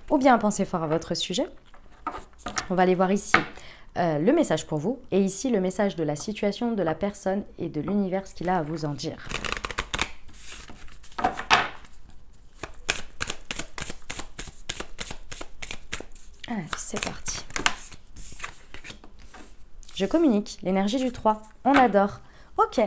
ou bien à penser fort à votre sujet. On va aller voir ici le message pour vous et ici le message de la situation, de la personne et de l'univers, ce qu'il a à vous en dire. Allez, c'est parti. Je communique, l'énergie du 3, on adore. Ok.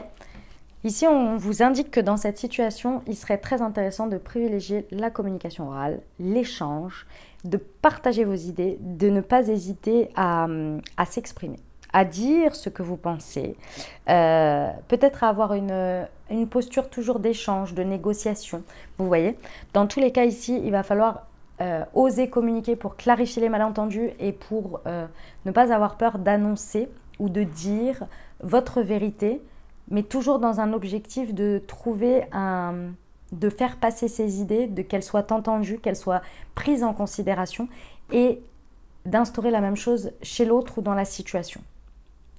Ici, on vous indique que dans cette situation, il serait très intéressant de privilégier la communication orale, l'échange, de partager vos idées, de ne pas hésiter à s'exprimer, à dire ce que vous pensez, peut-être à avoir une posture toujours d'échange, de négociation, vous voyez. Dans tous les cas ici, il va falloir oser communiquer pour clarifier les malentendus et pour ne pas avoir peur d'annoncer ou de dire votre vérité, mais toujours dans un objectif de trouver de faire passer ses idées, de qu'elles soient entendues, qu'elles soient prises en considération et d'instaurer la même chose chez l'autre ou dans la situation.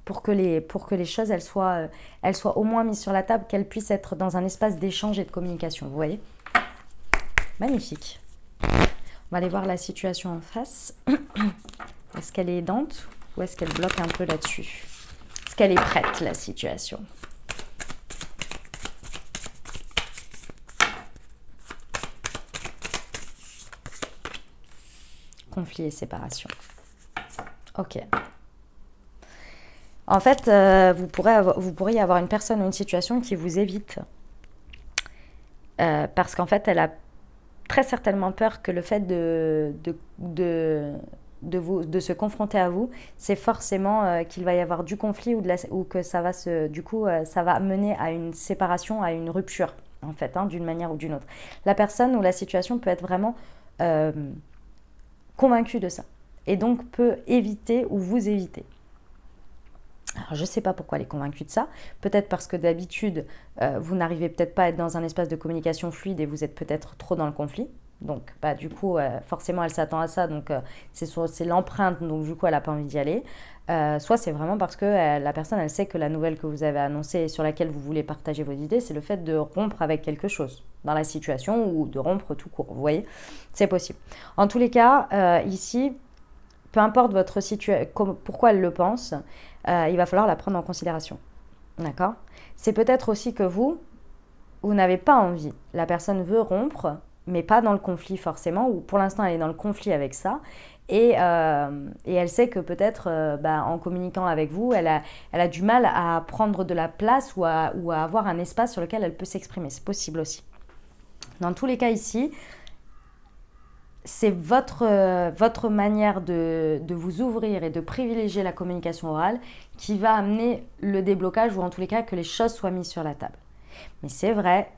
Pour que les choses elles soient au moins mises sur la table, qu'elles puissent être dans un espace d'échange et de communication. Vous voyez? Magnifique. On va aller voir la situation en face. Est-ce qu'elle est aidante ou est-ce qu'elle bloque un peu là-dessus? Est-ce qu'elle est prête, la situation? Conflit et séparation. Ok. En fait, vous pourriez avoir une personne ou une situation qui vous évite. Parce qu'en fait, elle a très certainement peur que le fait de se confronter à vous, c'est forcément qu'il va y avoir du conflit ou que ça va ça va mener à une séparation, à une rupture, en fait, hein, d'une manière ou d'une autre. La personne ou la situation peut être vraiment convaincue de ça et donc peut éviter ou vous éviter. Alors, je ne sais pas pourquoi elle est convaincue de ça. Peut-être parce que d'habitude, vous n'arrivez peut-être pas à être dans un espace de communication fluide et vous êtes peut-être trop dans le conflit. Donc, du coup, forcément, elle s'attend à ça. Donc, c'est l'empreinte. Donc, du coup, elle n'a pas envie d'y aller. Soit c'est vraiment parce que la personne, elle sait que la nouvelle que vous avez annoncée et sur laquelle vous voulez partager vos idées, c'est le fait de rompre avec quelque chose dans la situation ou de rompre tout court. Vous voyez? C'est possible. En tous les cas, ici, peu importe votre situation, pourquoi elle le pense, il va falloir la prendre en considération. D'accord? C'est peut-être aussi que vous n'avez pas envie. La personne veut rompre, mais pas dans le conflit forcément, ou pour l'instant elle est dans le conflit avec ça. Et elle sait que peut-être en communiquant avec vous, elle a du mal à prendre de la place ou à avoir un espace sur lequel elle peut s'exprimer. C'est possible aussi. Dans tous les cas ici, c'est votre manière de vous ouvrir et de privilégier la communication orale qui va amener le déblocage ou en tous les cas que les choses soient mises sur la table. Mais c'est vrai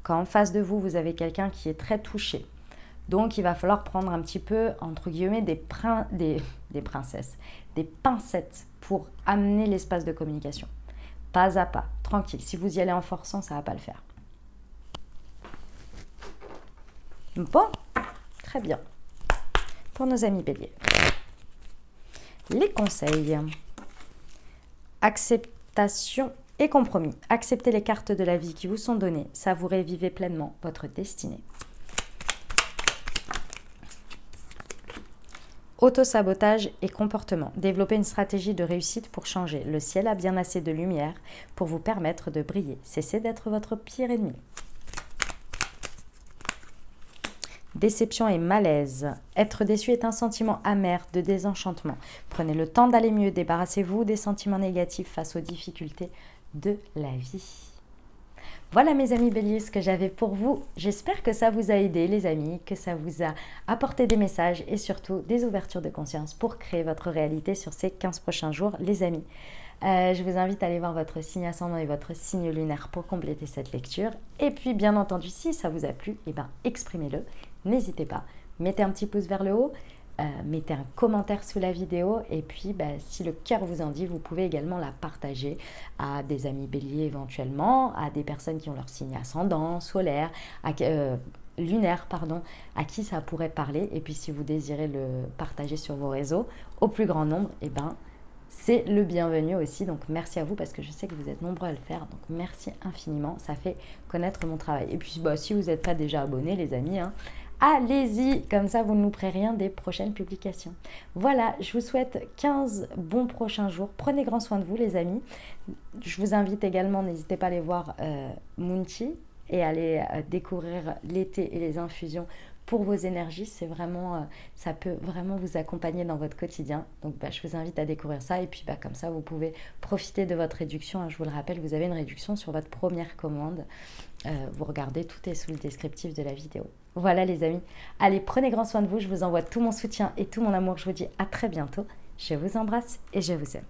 qu'en face de vous, vous avez quelqu'un qui est très touché. Donc, il va falloir prendre un petit peu, entre guillemets, des princesses, des pincettes pour amener l'espace de communication. Pas à pas, tranquille. Si vous y allez en forçant, ça ne va pas le faire. Bon. Très bien. Pour nos amis béliers. Les conseils. Acceptation et compromis. Acceptez les cartes de la vie qui vous sont données. Savourez, vivez pleinement votre destinée. Autosabotage et comportement. Développez une stratégie de réussite pour changer. Le ciel a bien assez de lumière pour vous permettre de briller. Cessez d'être votre pire ennemi. Déception et malaise. Être déçu est un sentiment amer de désenchantement. Prenez le temps d'aller mieux. Débarrassez-vous des sentiments négatifs face aux difficultés de la vie. Voilà mes amis béliers ce que j'avais pour vous. J'espère que ça vous a aidé les amis, que ça vous a apporté des messages et surtout des ouvertures de conscience pour créer votre réalité sur ces 15 prochains jours les amis. Je vous invite à aller voir votre signe ascendant et votre signe lunaire pour compléter cette lecture. Et puis bien entendu si ça vous a plu, exprimez-le. N'hésitez pas, mettez un petit pouce vers le haut, mettez un commentaire sous la vidéo et puis si le cœur vous en dit, vous pouvez également la partager à des amis béliers éventuellement, à des personnes qui ont leur signe ascendant, solaire, lunaire, pardon, à qui ça pourrait parler. Et puis si vous désirez le partager sur vos réseaux au plus grand nombre, c'est le bienvenu aussi. Donc merci à vous parce que je sais que vous êtes nombreux à le faire. Donc merci infiniment, ça fait connaître mon travail. Et puis si vous n'êtes pas déjà abonnés les amis, allez-y, comme ça vous ne louperez rien des prochaines publications. Voilà, je vous souhaite 15 bons prochains jours. Prenez grand soin de vous les amis. Je vous invite également, n'hésitez pas à aller voir Moonchi et aller découvrir l'été et les infusions pour vos énergies. C'est vraiment, ça peut vraiment vous accompagner dans votre quotidien. Donc je vous invite à découvrir ça et puis comme ça vous pouvez profiter de votre réduction. Je vous le rappelle, vous avez une réduction sur votre première commande. Vous regardez, tout est sous le descriptif de la vidéo. Voilà les amis, allez prenez grand soin de vous, je vous envoie tout mon soutien et tout mon amour, je vous dis à très bientôt, je vous embrasse et je vous aime.